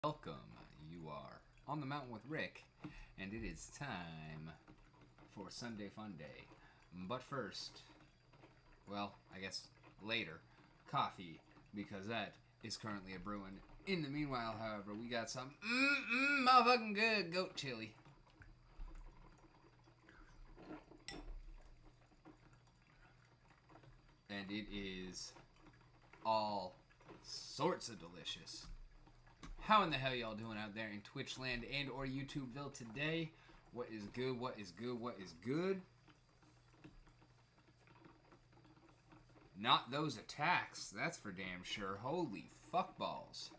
Welcome. You are on the mountain with Rick, and it is time for Sunday Fun Day. But first, well, I guess later, coffee, because that is currently a brewing. In the meanwhile, however, we got some motherfucking good goat chili. And it is all sorts of delicious. How in the hell y'all doing out there in Twitchland and or YouTubeville today? What is good? What is good? What is good? Not those attacks, that's for damn sure. Holy fuckballs.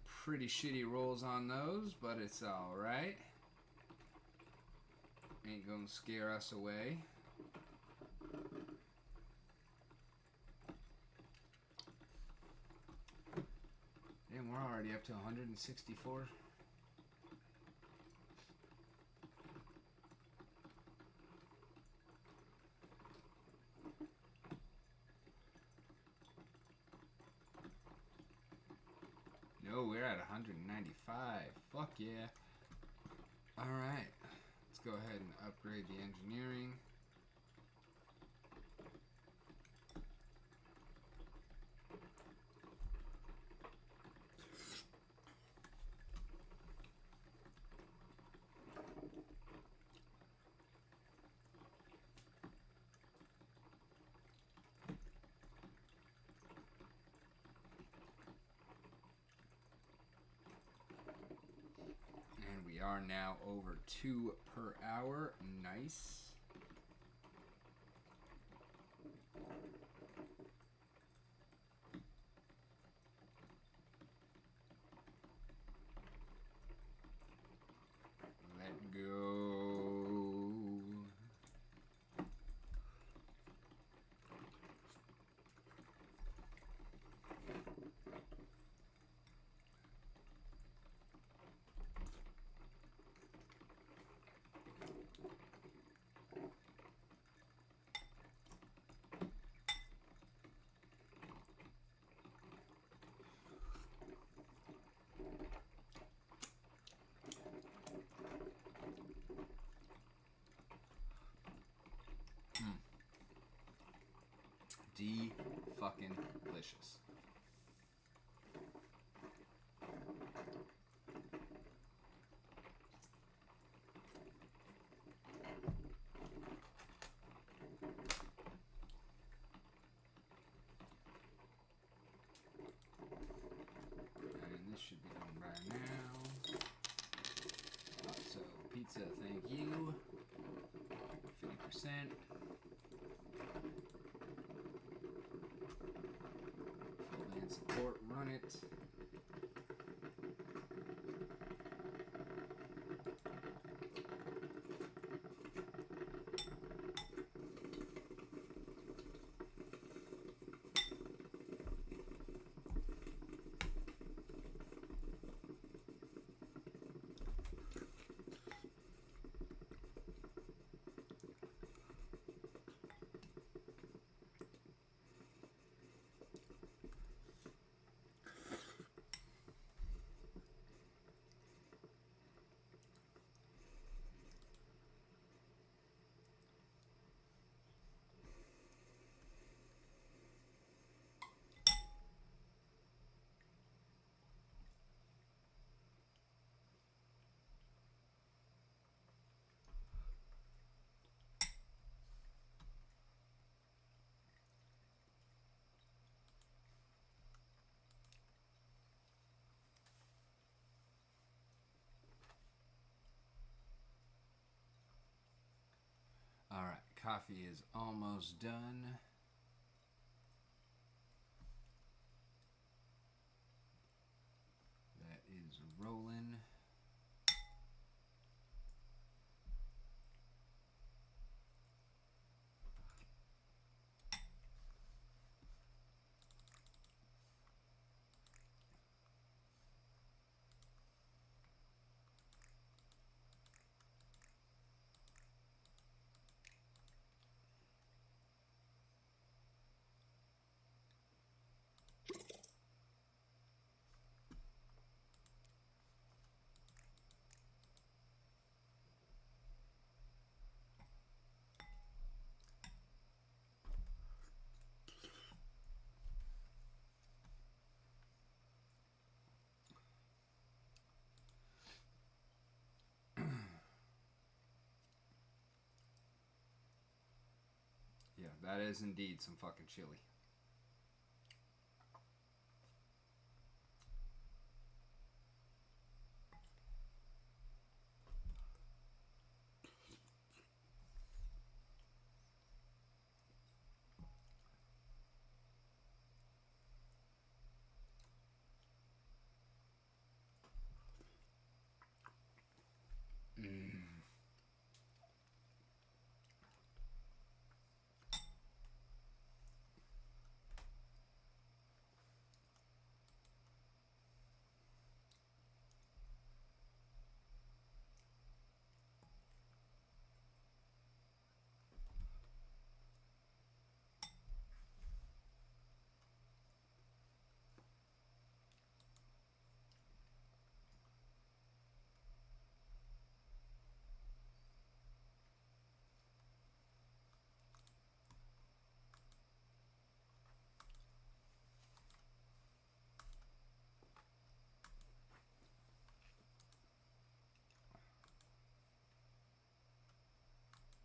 Pretty shitty rolls on those, but it's alright. Ain't gonna scare us away. Damn, we're already up to 164. No, we're at 195. Fuck yeah. Alright. Let's go ahead and upgrade the engineering. And we are now over 2 per hour. Nice. Let go. Fucking delicious. And this should be done by now. So pizza, thank you. 50%. Full band support, run it. All right, coffee is almost done. That is rolling. That is indeed some fucking chili.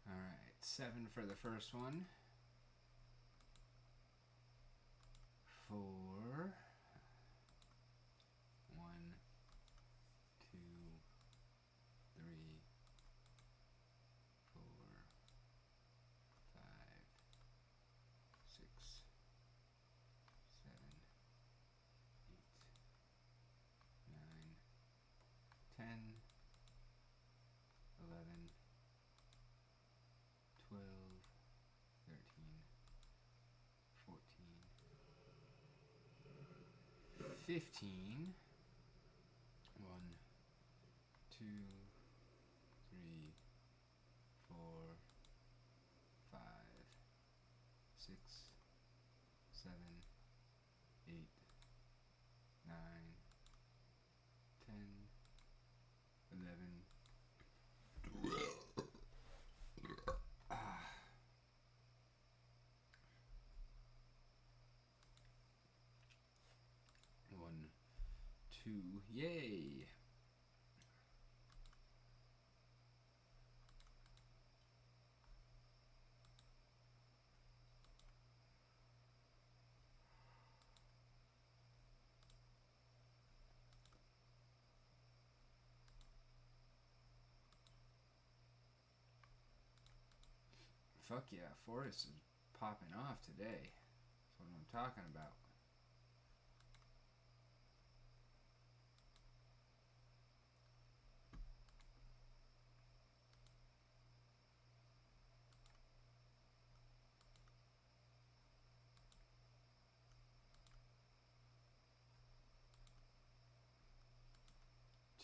Alright, 7 for the first one. 4. 1, 2, 3, 4, 5, 6, 7, 8, 9, 10, 11, 12, 13, 14, 15. 1, 2, 3, 4, 5, 6, 7, 8, 9, 10, 11, 12. 1, 2, yay! Fuck yeah, Forrest is popping off today. That's what I'm talking about.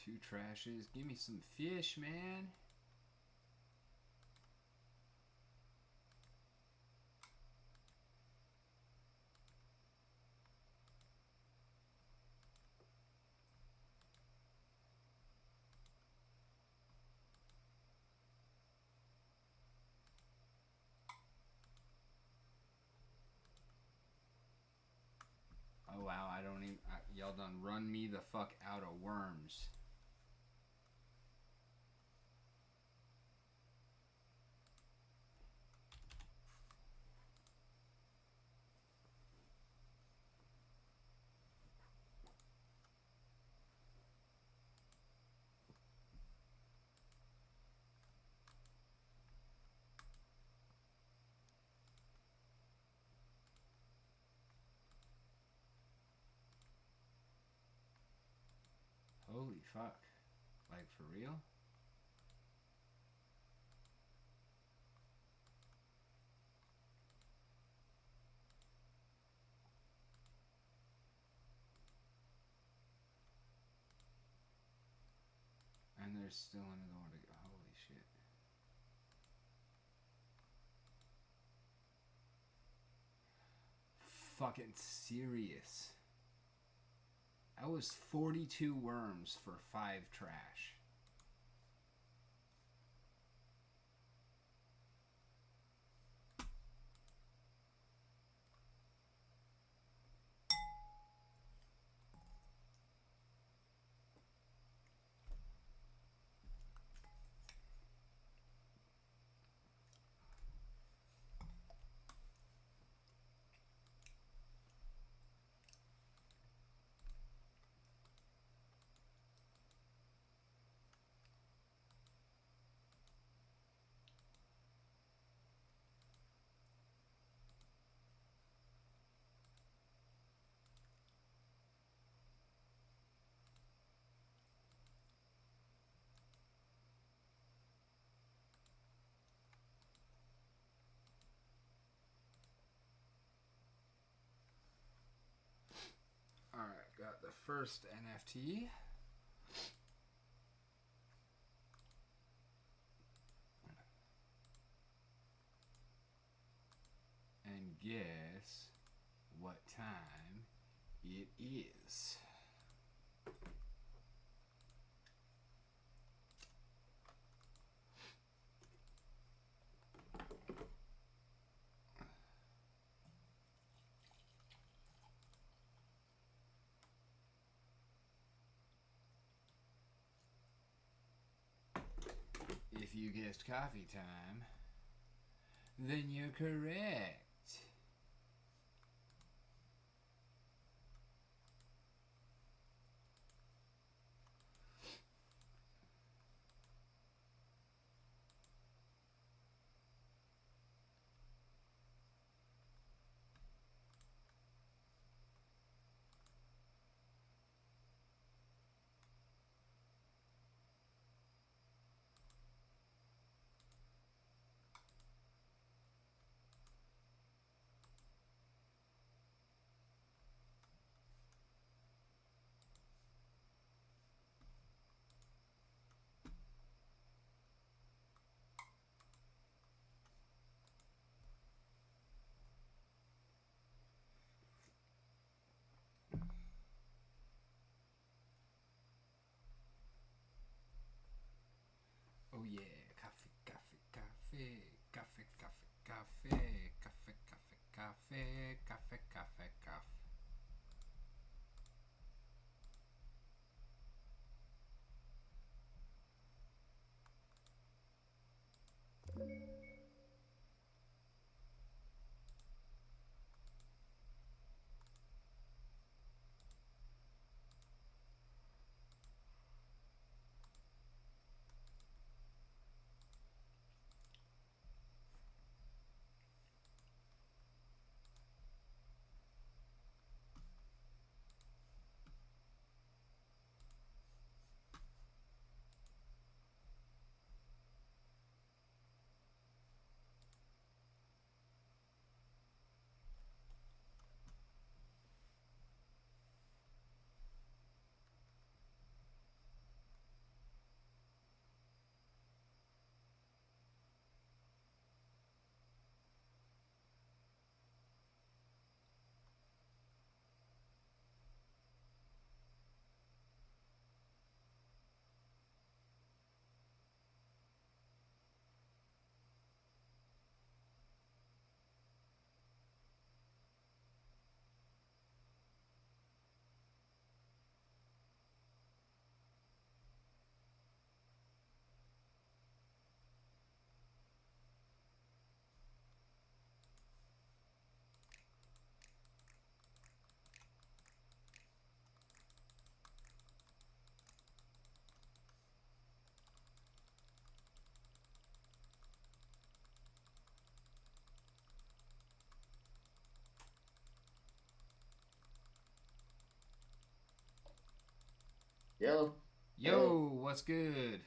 Two trashes. Give me some fish, man. Oh wow, I don't even. Y'all done run me the fuck out of worms. Holy fuck. Like, for real? And there's still another one to go. Holy shit. Fucking serious. That was 42 worms for 5 trash. first NFT. And guess what time it is. If you guessed coffee time, then you're correct. Oh yeah, coffee, coffee, coffee, coffee, coffee, coffee, coffee, coffee, coffee, coffee, coffee, coffee. Yo. Hey. Yo, what's good?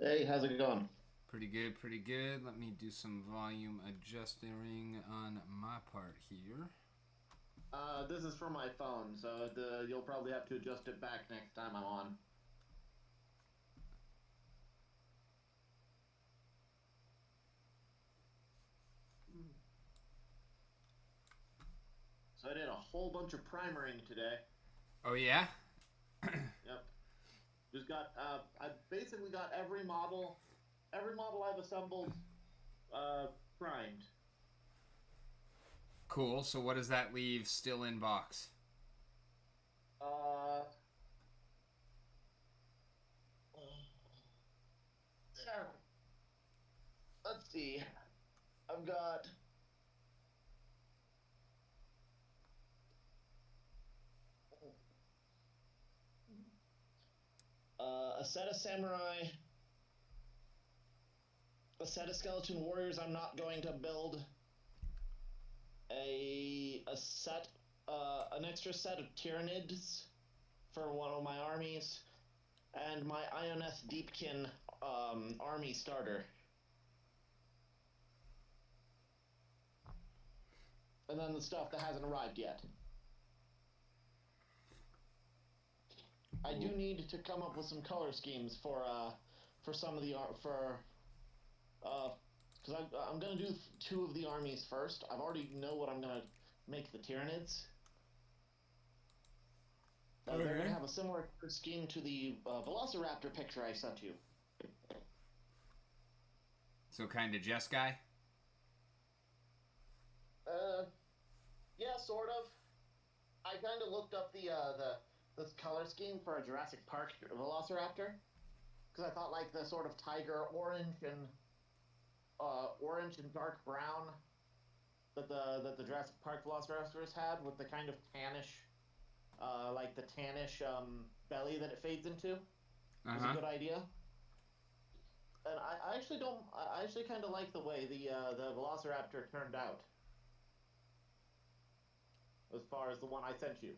Hey, how's it going? Pretty good, pretty good. Let me do some volume adjusting on my part here. This is from my phone, so you'll probably have to adjust it back next time I'm on. So I did a whole bunch of primering today. Oh yeah? Yep. Just got I basically got every model I've assembled primed. Cool. So what does that leave still in box? Uh let's see. I've got a set of samurai, a set of skeleton warriors I'm not going to build, a set an extra set of Tyranids for one of my armies, and my Ioneth Deepkin army starter. And then the stuff that hasn't arrived yet. I do need to come up with some color schemes for some of the because I'm gonna do two of the armies first. I've already know what I'm gonna make the Tyranids. They're gonna have a similar scheme to the Velociraptor picture I sent you. So kind of Jess guy? Yeah, sort of. I kind of looked up the color scheme for a Jurassic Park Velociraptor because I thought like the sort of tiger orange and dark brown that the Jurassic Park Velociraptors had with the kind of tannish, like the tannish belly that it fades into was a good idea. And I actually don't. I actually kind of like the way the Velociraptor turned out. As far as the one I sent you.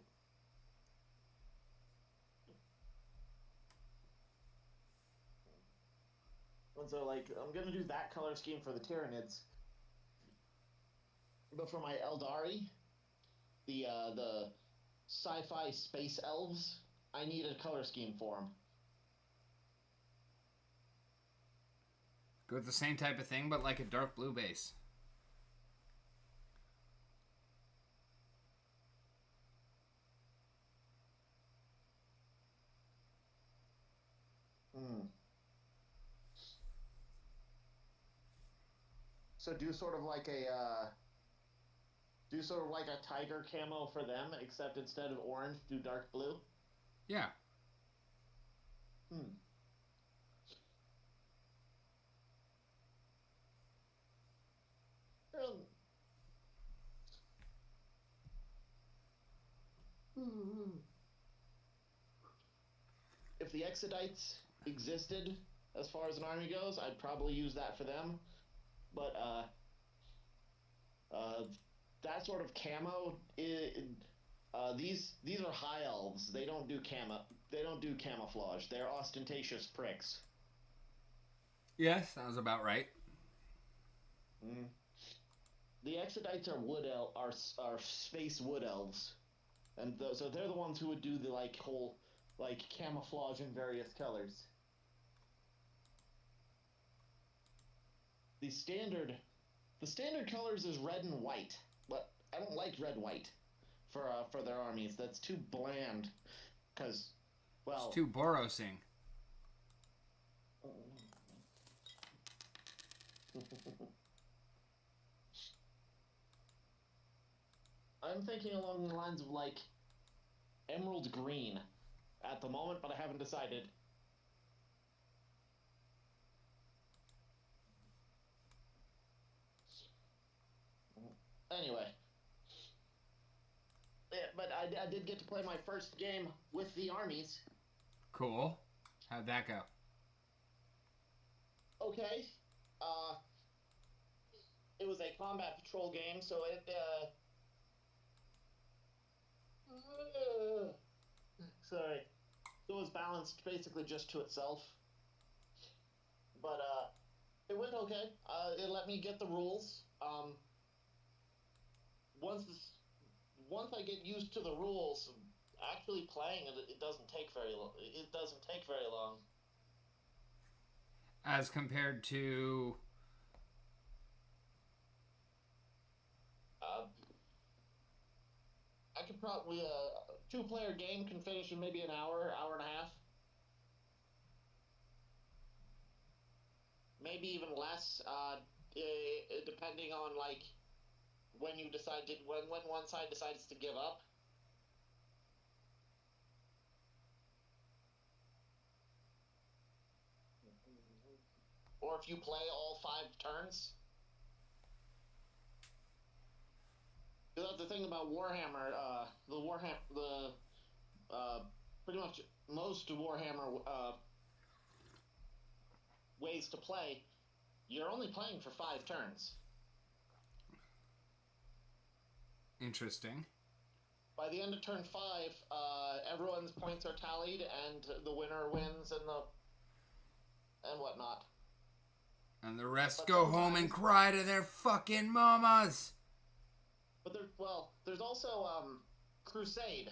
And so, like, I'm gonna do that color scheme for the Tyranids. But for my Eldari, the sci-fi space elves, I need a color scheme for them. Go with the same type of thing, but like a dark blue base. So do sort of like a tiger camo for them, except instead of orange, do dark blue. Yeah. If the Exodites existed, as far as an army goes, I'd probably use that for them. But that sort of camo, these are high elves. They don't do camo. They don't do camouflage. They're ostentatious pricks. Yeah, sounds about right. The Exodites are space wood elves, and so they're the ones who would do the whole camouflage in various colors. The standard colors is red and white, but I don't like red white for their armies. That's too bland, because well, it's too Borosing. I'm thinking along the lines of like emerald green at the moment, but I haven't decided. Anyway, yeah, but I did get to play my first game with the armies. Cool. How'd that go? Okay. It was a combat patrol game, so sorry. So it was balanced basically just to itself. But it went okay. It let me get the rules. Once I get used to the rules, actually playing it doesn't take very long. It doesn't take very long. As compared to I could probably a 2-player game can finish in maybe an hour, hour and a half. Maybe even less, depending on like when you decide to when one side decides to give up. Or if you play all 5 turns. That's the thing about Warhammer. Pretty much most Warhammer ways to play, you're only playing for 5 turns. Interesting. By the end of turn 5, everyone's points are tallied, and the winner wins, and whatnot. And the rest go home and cry to their fucking mamas. But there's also Crusade,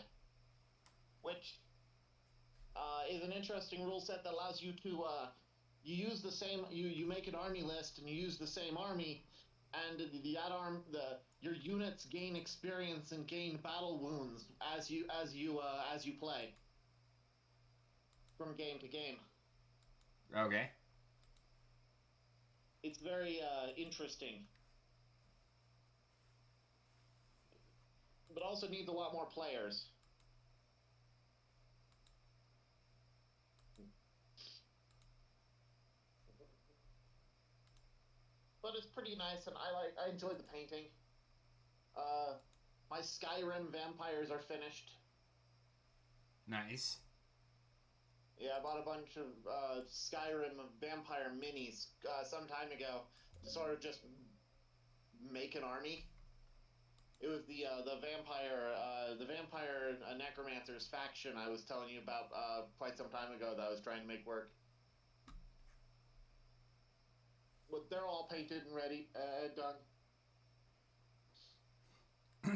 which interesting rule set that allows you to you use the same you make an army list and you use the same army, and your units gain experience and gain battle wounds as you play from game to game. Okay. It's very interesting, but also needs a lot more players. But it's pretty nice, and I enjoyed the painting. My Skyrim vampires are finished. Nice. Yeah, I bought a bunch of Skyrim vampire minis some time ago to sort of just make an army. It was the vampire necromancers faction I was telling you about quite some time ago that I was trying to make work. But they're all painted and ready and done.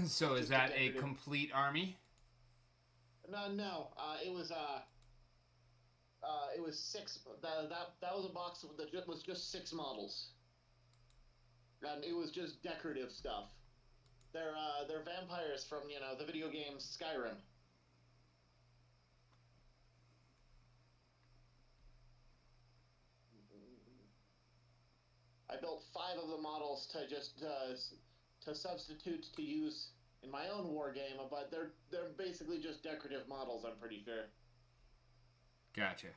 So is that a complete army? No. It was 6. That was a box that was just 6 models, and it was just decorative stuff. They're vampires from the video game Skyrim. I built 5 of the models to just to substitute to use in my own war game, but they're basically just decorative models. I'm pretty sure. Gotcha.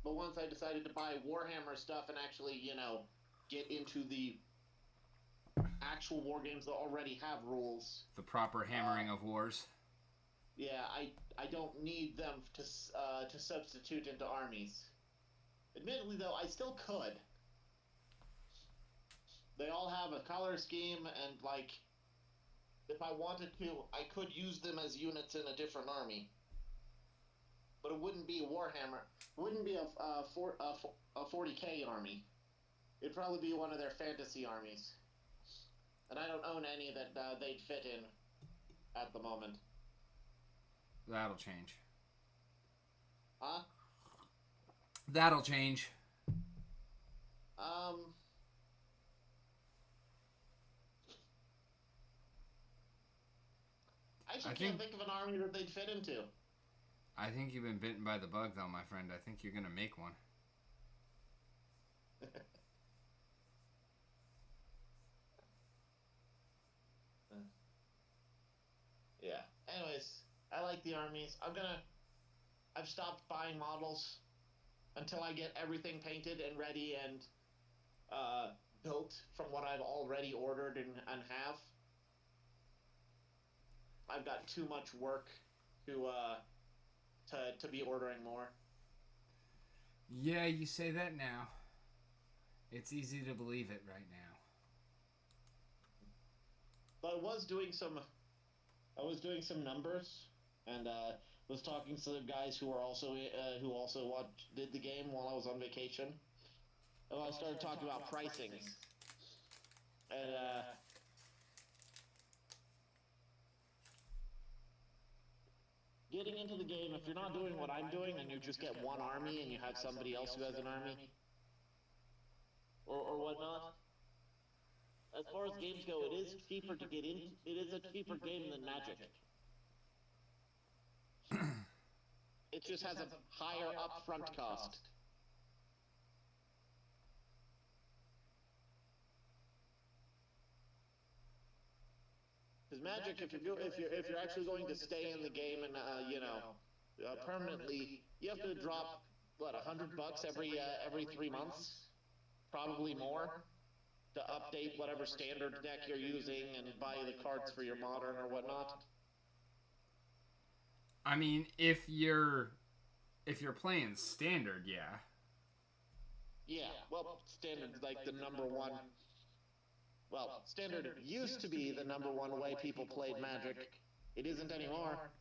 But once I decided to buy Warhammer stuff and actually, get into the actual war games that already have rules, the proper hammering of wars. Yeah, I don't need them to substitute into armies. Admittedly, though, I still could. They all have a color scheme, and if I wanted to, I could use them as units in a different army. But it wouldn't be Warhammer. It wouldn't be a 40k army. It'd probably be one of their fantasy armies. And I don't own any that they'd fit in at the moment. That'll change. Huh? That'll change. I can't think of an army that they'd fit into. I think you've been bitten by the bug, though, my friend. I think you're gonna make one. Yeah. Anyways, I like the armies. I've stopped buying models until I get everything painted and ready and built from what I've already ordered and have. I've got too much work to be ordering more. Yeah, you say that now. It's easy to believe it right now. But I was doing some numbers, and was talking to the guys who did the game while I was on vacation. And I started talking about pricings, and getting into the game, if you're not doing what I'm doing and you just get one army and you have somebody else who has an army or whatnot, as far as games go, it is cheaper to get in. It is a cheaper game than Magic. It just has a higher upfront cost. Because Magic, if you're actually going to stay in the game and permanently, you have to drop what, $100 every 3 months, probably more, to update whatever standard deck you're using and buy the cards for your modern or whatnot. I mean, if you're playing standard, yeah. Yeah, well, standard's like the number one. Well, standard used to be the number one way people played Magic. It isn't anymore.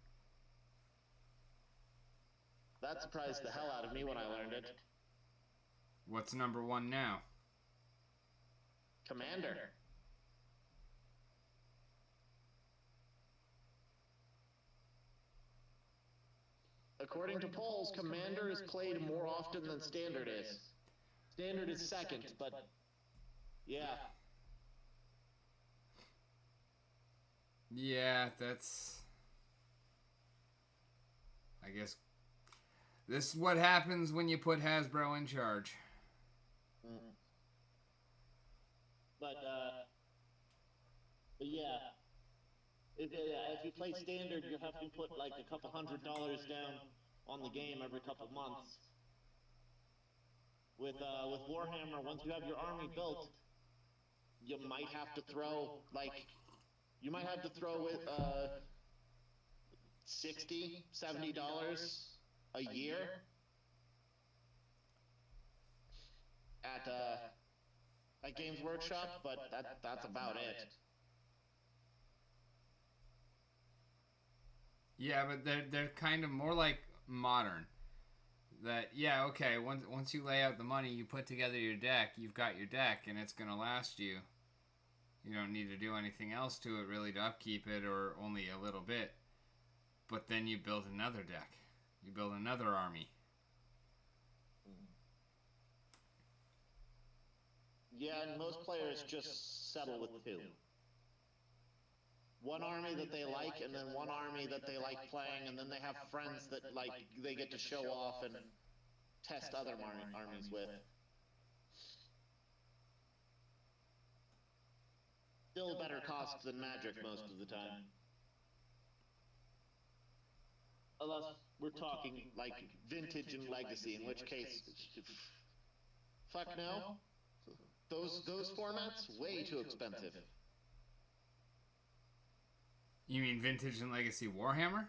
That surprised the hell out of me when I learned it. What's number 1 now? Commander. according to polls, Commander is played more often than Standard is. Standard is second, but yeah. Yeah, that's... I guess this is what happens when you put Hasbro in charge. Mm. But yeah. If you play Standard, you have to put like a couple $100 down on the game every couple months. With Warhammer, once you have your army built, you might have to throw with $60, $70 a year at Games Workshop, but that's about it. Yeah, but they're kind of more like modern. That, yeah, okay, once you lay out the money, you put together your deck, you've got your deck, and it's going to last you. You don't need to do anything else to it, really, to upkeep it, or only a little bit. But then you build another deck. You build another army. Yeah, and most players just settle with two. One army that they like, and then one army that they like playing, and then they have friends that like they get to show off and test other armies with. Still better cost than Magic most of the time. Unless we're talking like Vintage and Legacy, in which case, fuck no. Those formats, way too expensive. You mean Vintage and Legacy Warhammer?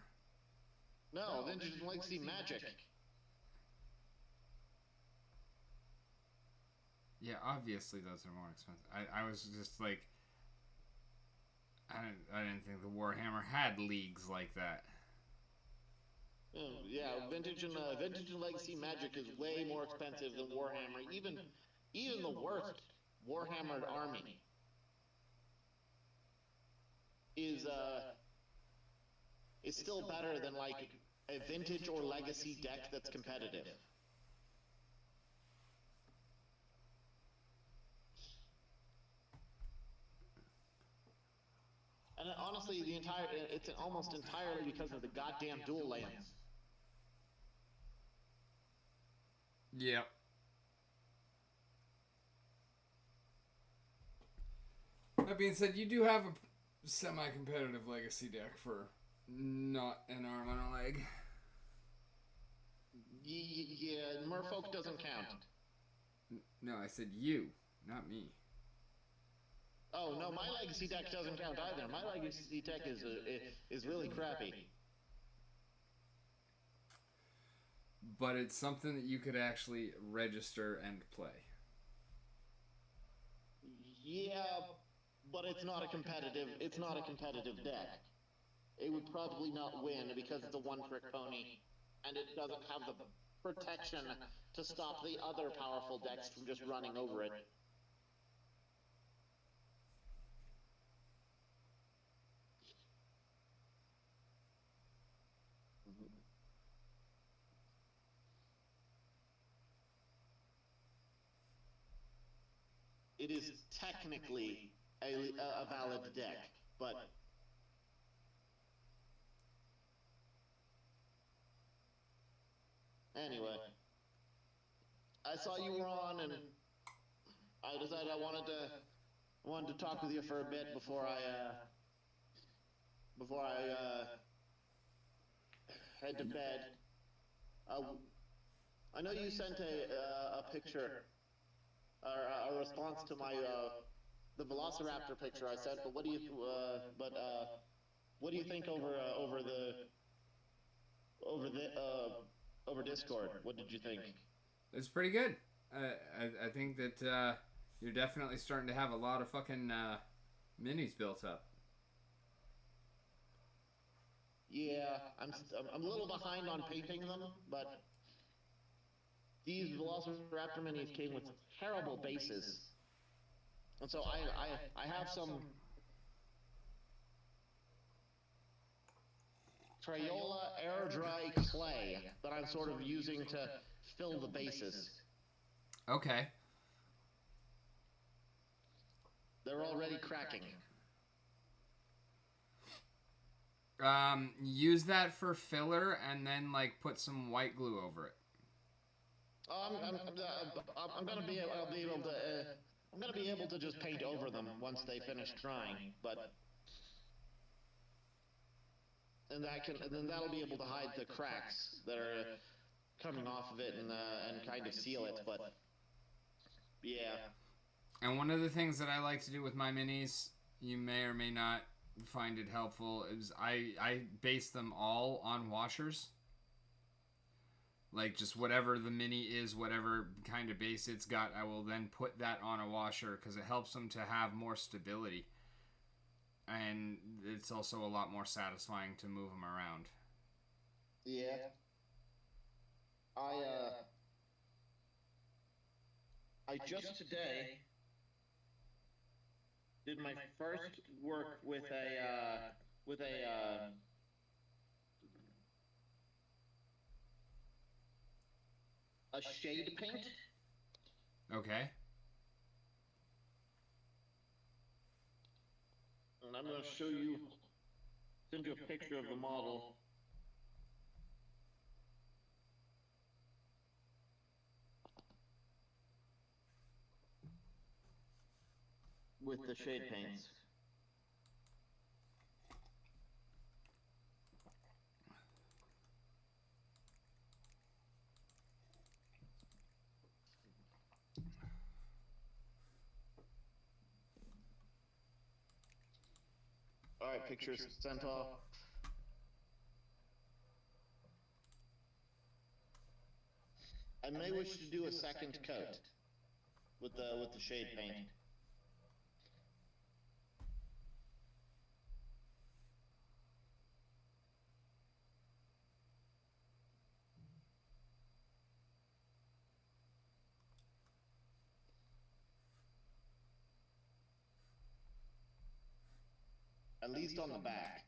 No, Vintage and Legacy Magic. Yeah, obviously those are more expensive. I was just like... I didn't think the Warhammer had leagues like that. Yeah, Vintage and Legacy Magic is way more expensive than Warhammer. Even the worst Warhammered army is still better than like a Vintage or Legacy deck that's competitive. And honestly, it's almost entirely because of the goddamn dual lands. Yep. That being said, you do have a semi-competitive Legacy deck for not an arm and a leg. Yeah, Merfolk doesn't count. No, I said you, not me. Oh no, my Legacy deck doesn't count either. My Legacy deck is really crappy. But it's something that you could actually register and play. Yeah, but it's not a competitive deck. It would probably not win because it's a one-trick pony, and it doesn't have the protection to stop the other powerful decks from just running over it. It is technically a valid deck, but anyway, I saw you were on, and I decided I wanted to talk with you for a bit before I head to bed. I know you sent a picture, or a response to my the Velociraptor picture I sent. But what do you think over Discord? What did you think? It's pretty good. I think that you're definitely starting to have a lot of fucking minis built up. Yeah, I'm a little behind on painting them, but these Velociraptor minis came with terrible bases, and so I have some. Crayola air dry clay that I'm sort of using to fill the bases. Okay. They're already cracking. Use that for filler and then like put some white glue over it. I'm gonna be able to just paint over them once they finish drying, but and then that'll be able to hide the cracks that are coming off of it and kind of seal it. But yeah. And one of the things that I like to do with my minis, you may or may not find it helpful, is I base them all on washers. Like just whatever the mini is, whatever kind of base it's got, I will then put that on a washer because it helps them to have more stability. And it's also a lot more satisfying to move them around. Yeah. I just today did my first work with a shade paint. Okay. And I'm going to send you a picture of the model. With the shade paints. Alright, pictures sent off. I may wish to do a second coat with the shade paint. At least on the back.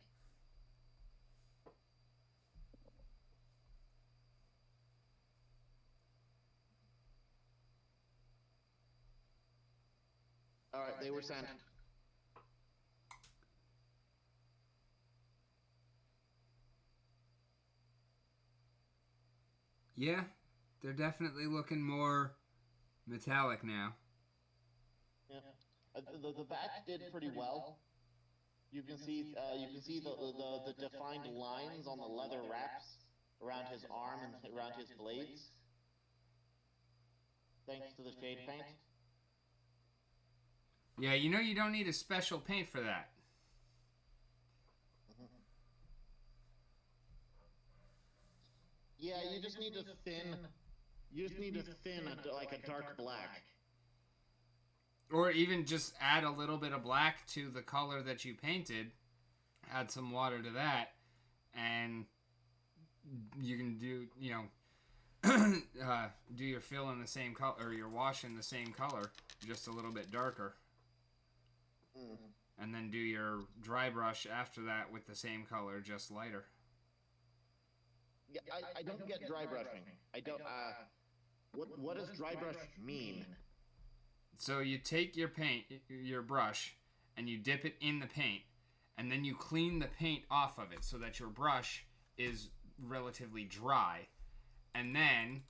Alright, they were sent. Yeah, they're definitely looking more metallic now. Yeah, the back did pretty well. You can see the defined lines on the leather wraps around his arm and around his blades, thanks to the shade paint. Yeah, you know you don't need a special paint for that. Yeah, you just need to thin. You just need to thin like a dark black. Or even just add a little bit of black to the color that you painted. Add some water to that, and you can do, do your fill in the same color, or your wash in the same color, just a little bit darker. And then do your dry brush after that with the same color, just lighter. Yeah, I don't get dry brushing. I don't. What does dry brush mean? So you take your paint, your brush, and you dip it in the paint, and then you clean the paint off of it so that your brush is relatively dry, and then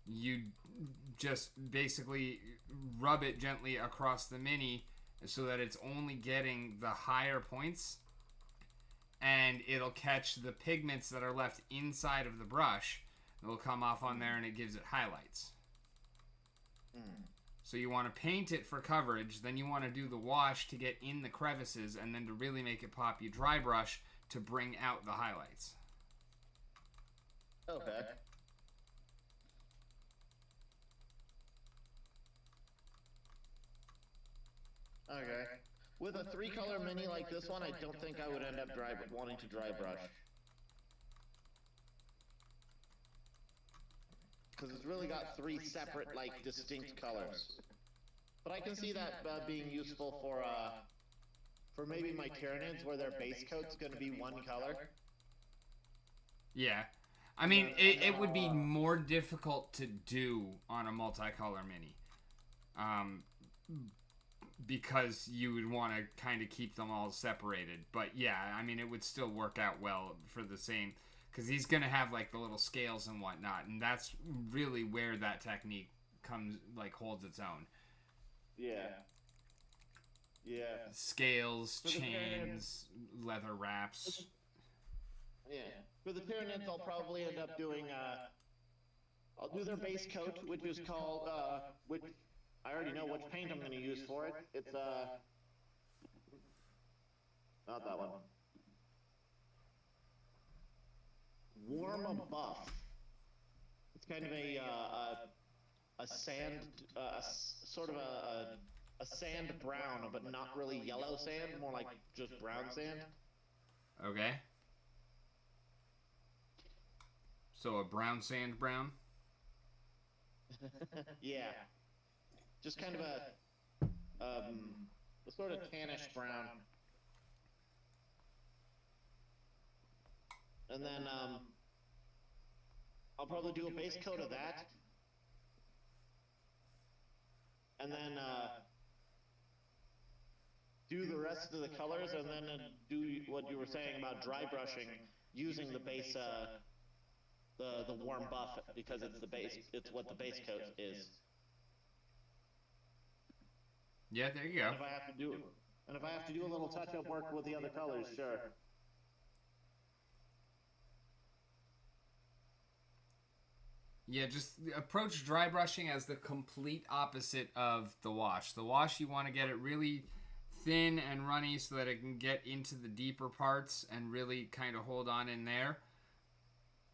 you just basically rub it gently across the mini so that it's only getting the higher points, and it'll catch the pigments that are left inside of the brush. They'll come off on there and it gives it highlights. So you want to paint it for coverage, then you want to do the wash to get in the crevices, and then to really make it pop, you dry brush to bring out the highlights. Okay. Okay. With a 3-color mini like this one, I don't think I would end up wanting to dry brush. Because it's really got 3 separate, like, distinct colors. But I can see that being useful for maybe my Tyranids, where their base coat's going to be one color. Yeah. I mean, it would be more difficult to do on a multicolor mini. Um, because you would want to kind of keep them all separated. But yeah, I mean, it would still work out well for the same, because he's going to have like the little scales and whatnot, and that's really where that technique comes, like, holds its own. Yeah. Yeah. Scales, chains, leather wraps. Yeah. For the Tyranids, I'll probably end up doing, I'll do their base coat, which is called, which, I already know which paint I'm going to use for it. It's, not that one. Warm Buff. It's kind of a sand, sort of a sand brown, but not really yellow sand, more like just brown sand. Okay. So a brown sand brown? Yeah. Just kind of a sort of tannish brown. And then, I'll probably do a base coat of that. And then, do the rest of the colors, and then do what you were saying about dry brushing using the base, the warm buff, because it's the base, it's what the base coat is. Yeah, there you go. And if I have to do a little touch-up work with the other colors, sure. Yeah, just approach dry brushing as the complete opposite of the wash. The wash, you want to get it really thin and runny so that it can get into the deeper parts and really kind of hold on in there.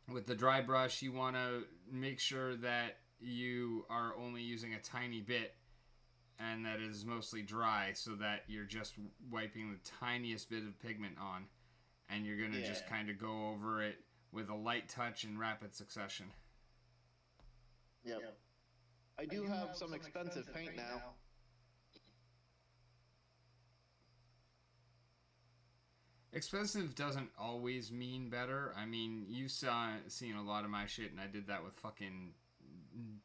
With the dry brush, you want to make sure that you are only using a tiny bit and that it is mostly dry, so that you're just wiping the tiniest bit of pigment on, and you're going to just kind of go over it with a light touch in rapid succession. Yep. I do have some expensive paint now. Expensive doesn't always mean better. I mean, you've seen a lot of my shit, and I did that with fucking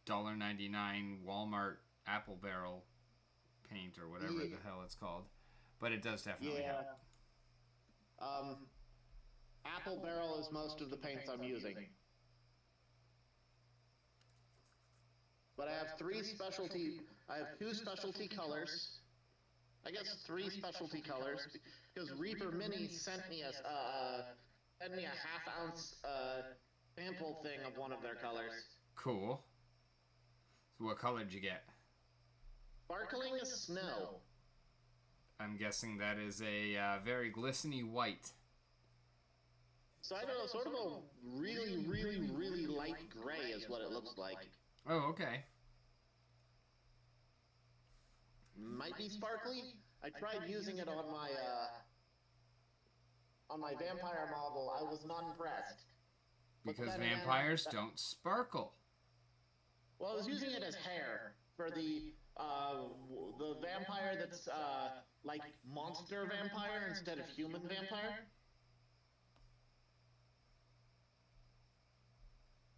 $1.99 Walmart apple barrel paint or whatever the hell it's called. But it does definitely help. Apple barrel is most of the paints I'm using. But I have two specialty colors. I guess 3 specialty colors, because Reaper Mini sent me a half-ounce sample thing of one of their colors. Cool. So what color did you get? Sparkling Snow. I'm guessing that is a very glistening white. So I don't know, sort of a really, really, really light gray is what it looks like. Oh, okay. Might be sparkly. I tried using it on my vampire model. I was not impressed. Because vampires don't sparkle. Well, I was using it as hair for the vampire that's like monster vampire instead of human vampire.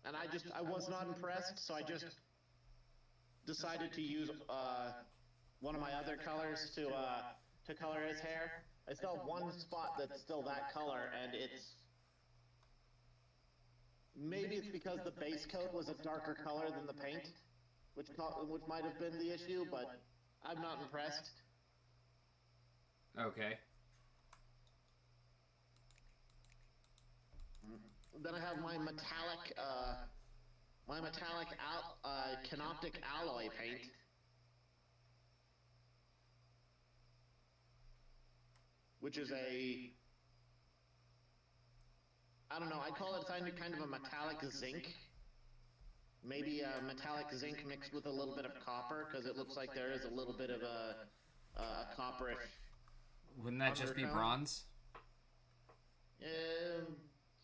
And I was not impressed, so I just decided to use one of my other colors to color his hair. I still have one spot that's still that color, and maybe it's because the base coat was a darker color than the paint, which might have been the issue, but I'm not impressed. Okay. Then I have my metallic canoptic alloy paint. Which is I don't know, I call it kind of a metallic zinc. Maybe a metallic zinc mixed with a little bit of copper, because it looks like there is a little bit of a copperish. Wouldn't that just be bronze?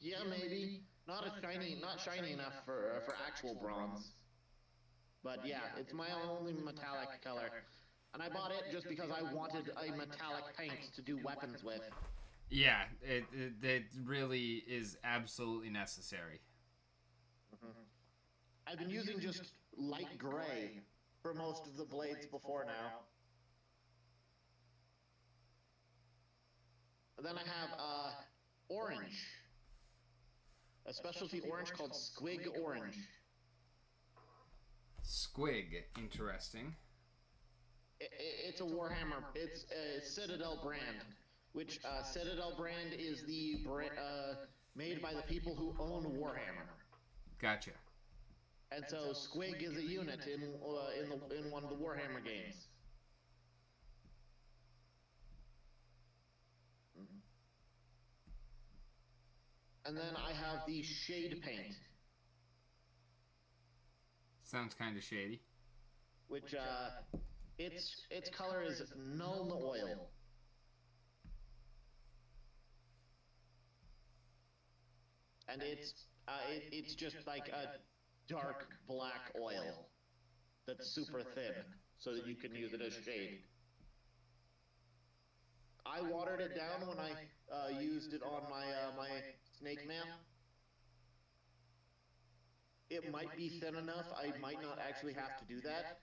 Yeah, maybe. Not shiny enough for actual bronze. But yeah, it's my only metallic color. And I bought it just because I wanted a metallic paint to do weapons with. Yeah, it really is absolutely necessary. Mm-hmm. I've been using just light gray for most of the blades before now. And then I have orange, a specialty orange called Squig Orange. Squig, interesting. It's a Warhammer. It's a Citadel brand, which Citadel brand is the made by the people who own Warhammer. Gotcha. And so Squig is a unit in one of the Warhammer games. And then I have the shade paint. Sounds kind of shady. Which its color is Nuln Oil. And it's just like a dark black oil that's super thin, so that you can use it as shade. I watered it down when I used it on my my Snake Man. It might be thin enough. I might not actually have to do that.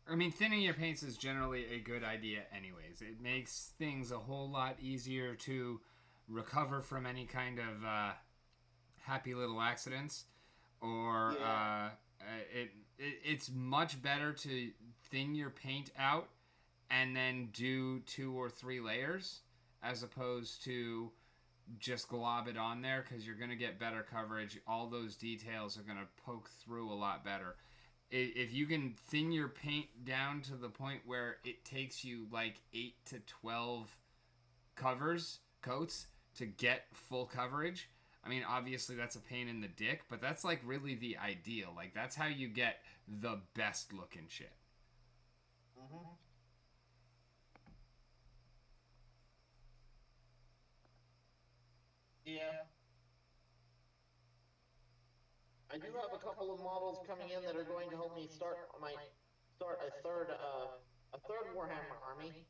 I mean, thinning your paints is generally a good idea anyways. It makes things a whole lot easier to recover from any kind of happy little accidents. Or Yeah. it's much better to thin your paint out and then do 2 or 3 layers as opposed to just glob it on there, because you're going to get better coverage. All those details are going to poke through a lot better. If you can thin your paint down to the point where it takes you like 8 to 12 coats to get full coverage, I mean, obviously that's a pain in the dick, but that's like really the ideal. Like, that's how you get the best looking shit. Mm-hmm. Yeah. I do have a couple of models coming in that are going to help me start a third Warhammer army.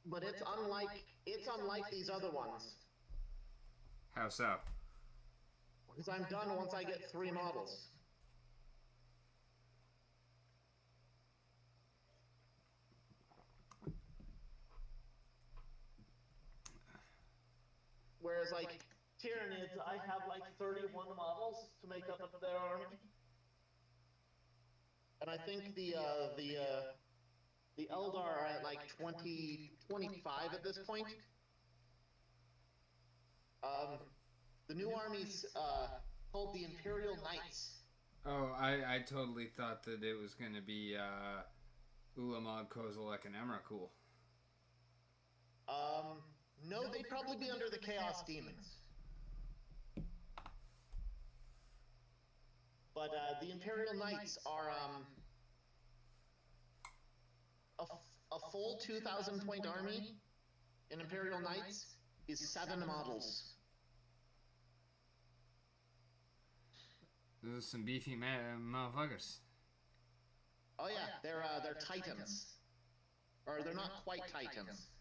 But it's unlike these other ones. How so? Because I'm done once I get 3 models. Whereas like Tyranids, I have like 31 models to make up their army. And I think the Eldar are at like 25 at this point. The new army's called the Imperial Knights. Oh, I totally thought that it was going to be Ulamog, Kozilek, and Emrakul. No, they'd probably be under the Chaos Demons. But the Imperial Knights are a full 2,000 point army in Imperial Knights is 7 models. Those are some beefy motherfuckers. Oh yeah, they're Titans, or they're not quite Titans.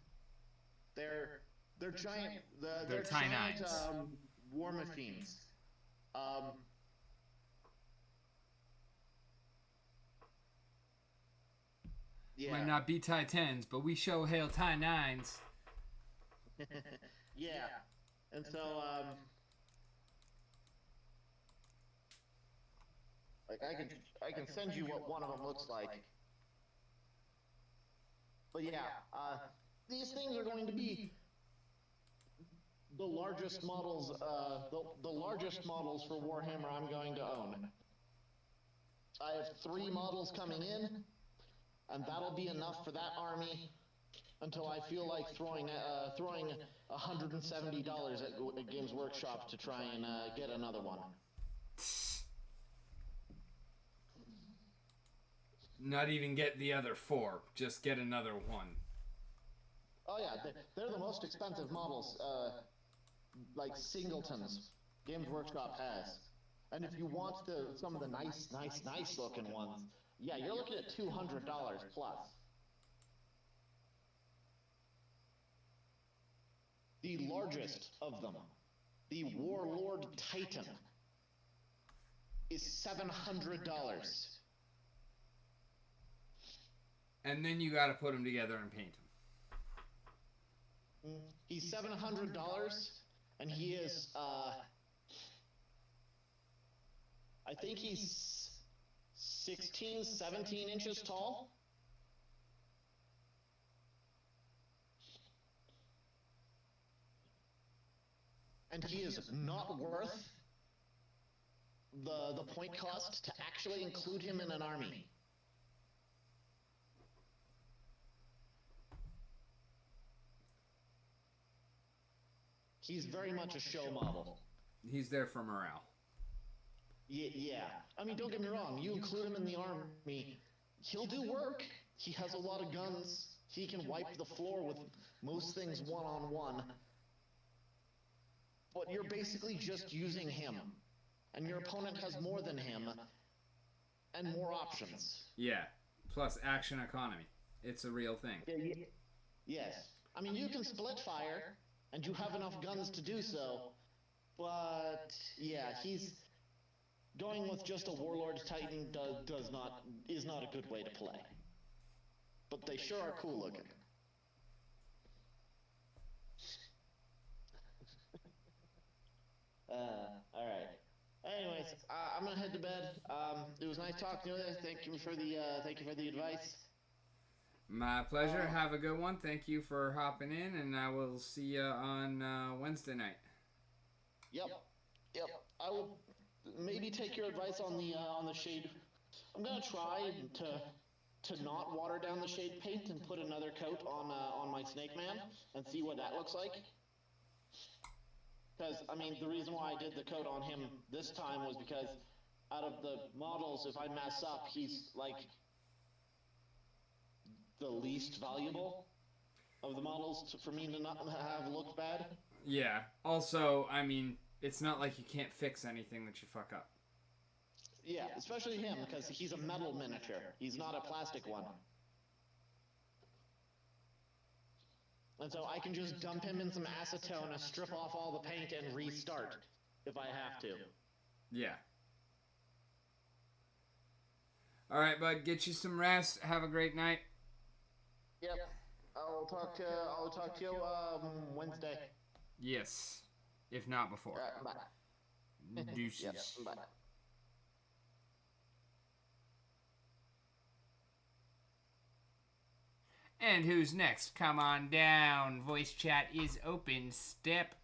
They're giant. They're giant war machines. Yeah. Might not be Titans, but we show hail Ty-9s. Yeah, and so like I can send you what one of them looks like. But yeah, these things are going to be the largest models. The largest models for Warhammer I'm going to own. I have 3 models coming in, and that'll be enough for that army until I feel like throwing $170 at Games Workshop to try and get another one. Not even get the other 4, just get another one. Oh yeah, they're the most expensive models, like singletons, Games Workshop has. And if you want some of the nice looking ones, yeah, you're looking at $200 plus. The largest of them, the Warlord Titan, is $700. And then you got to put them together and paint them. He's $700, and he is, I think he's 16, 17 inches tall. And he is not worth the point cost to actually include him in an army. He's very much a show model. He's there for morale. Yeah. I mean, don't get me wrong. You include him in the army, he'll do work. He has a lot of guns. He can wipe the floor with most things one-on-one. But you're basically just using him. And your opponent has more than him. And more options. Yeah. Plus action economy. It's a real thing. Yes. I mean, you can split fire, and you have enough guns to do so. But, yeah, he's... Going with just a Warlord Titan is not a good way to play. But they sure are cool looking. Alright. Anyways, I'm gonna head to bed. It was nice talking to you. Thank you for the advice. My pleasure. Have a good one. Thank you for hopping in, and I will see you on Wednesday night. Yep. I will maybe take your advice on the shade. I'm gonna try to not water down the shade paint and put another coat on my Snake Man and see what that looks like. Because, I mean, the reason why I did the coat on him this time was because out of the models, if I mess up, he's, like, the least valuable of the models for me to not have looked bad. Yeah. Also, I mean, it's not like you can't fix anything that you fuck up. Yeah, especially him, because he's a metal miniature. He's not a plastic one. And so I can just dump him in some acetone, strip off all the paint, and restart, if I have to. Yeah. Alright, bud, get you some rest. Have a great night. Yep. I'll talk to you Wednesday. Yes. If not before. Bye. Deuces. Yep, bye. And who's next? Come on down. Voice chat is open. Step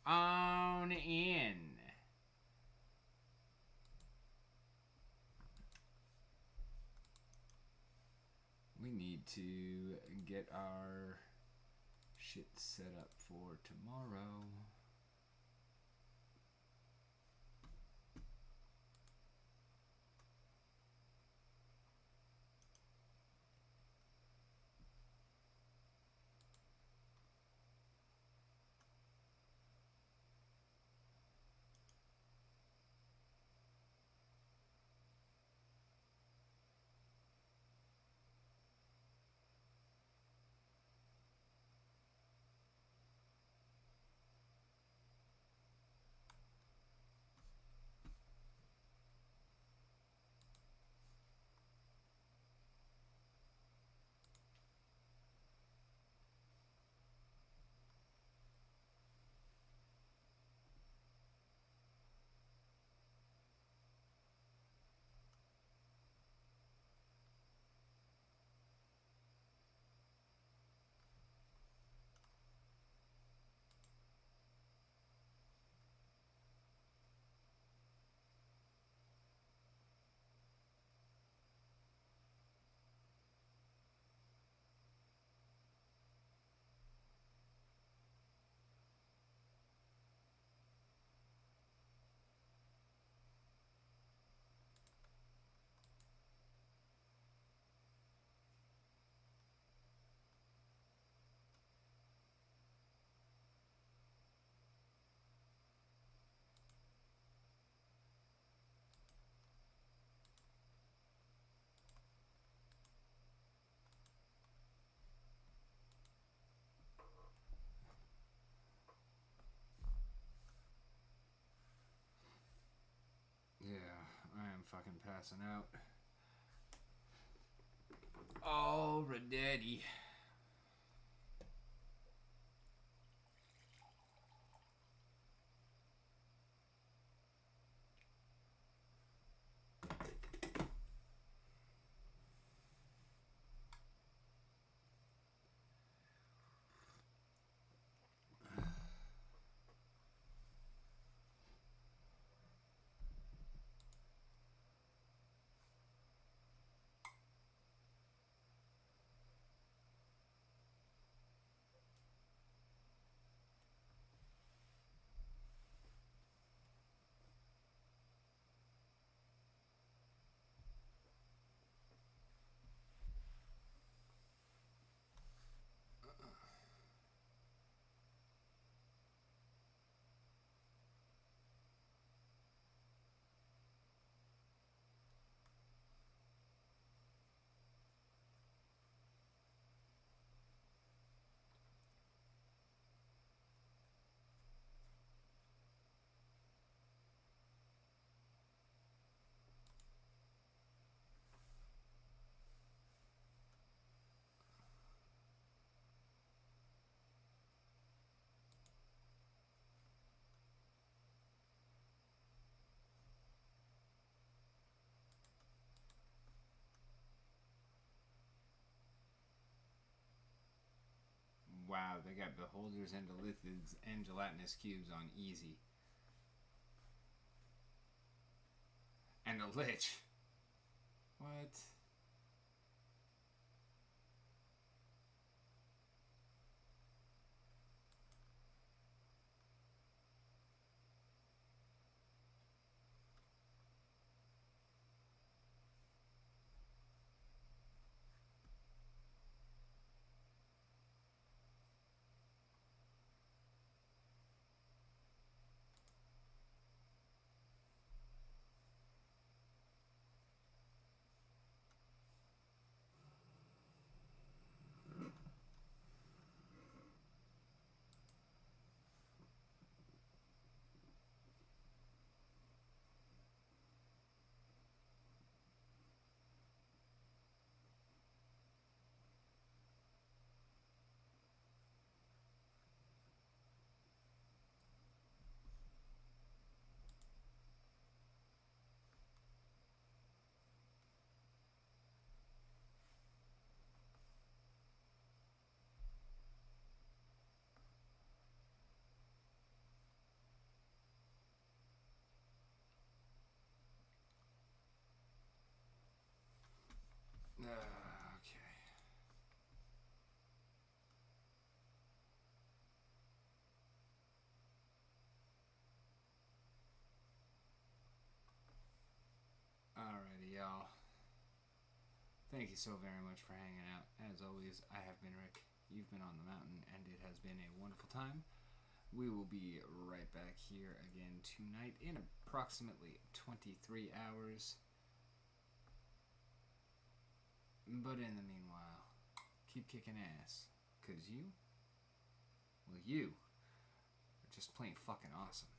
on in. We need to get our shit set up for tomorrow. fucking passing out. Oh, daddy. Wow, they got beholders and lithids and gelatinous cubes on easy. And a lich. What? Okay. Alrighty, y'all. Thank you so very much for hanging out. As always, I have been Rick. You've been on the mountain, and it has been a wonderful time. We will be right back here again tonight in approximately 23 hours. But in the meanwhile, keep kicking ass. Because you are just plain fucking awesome.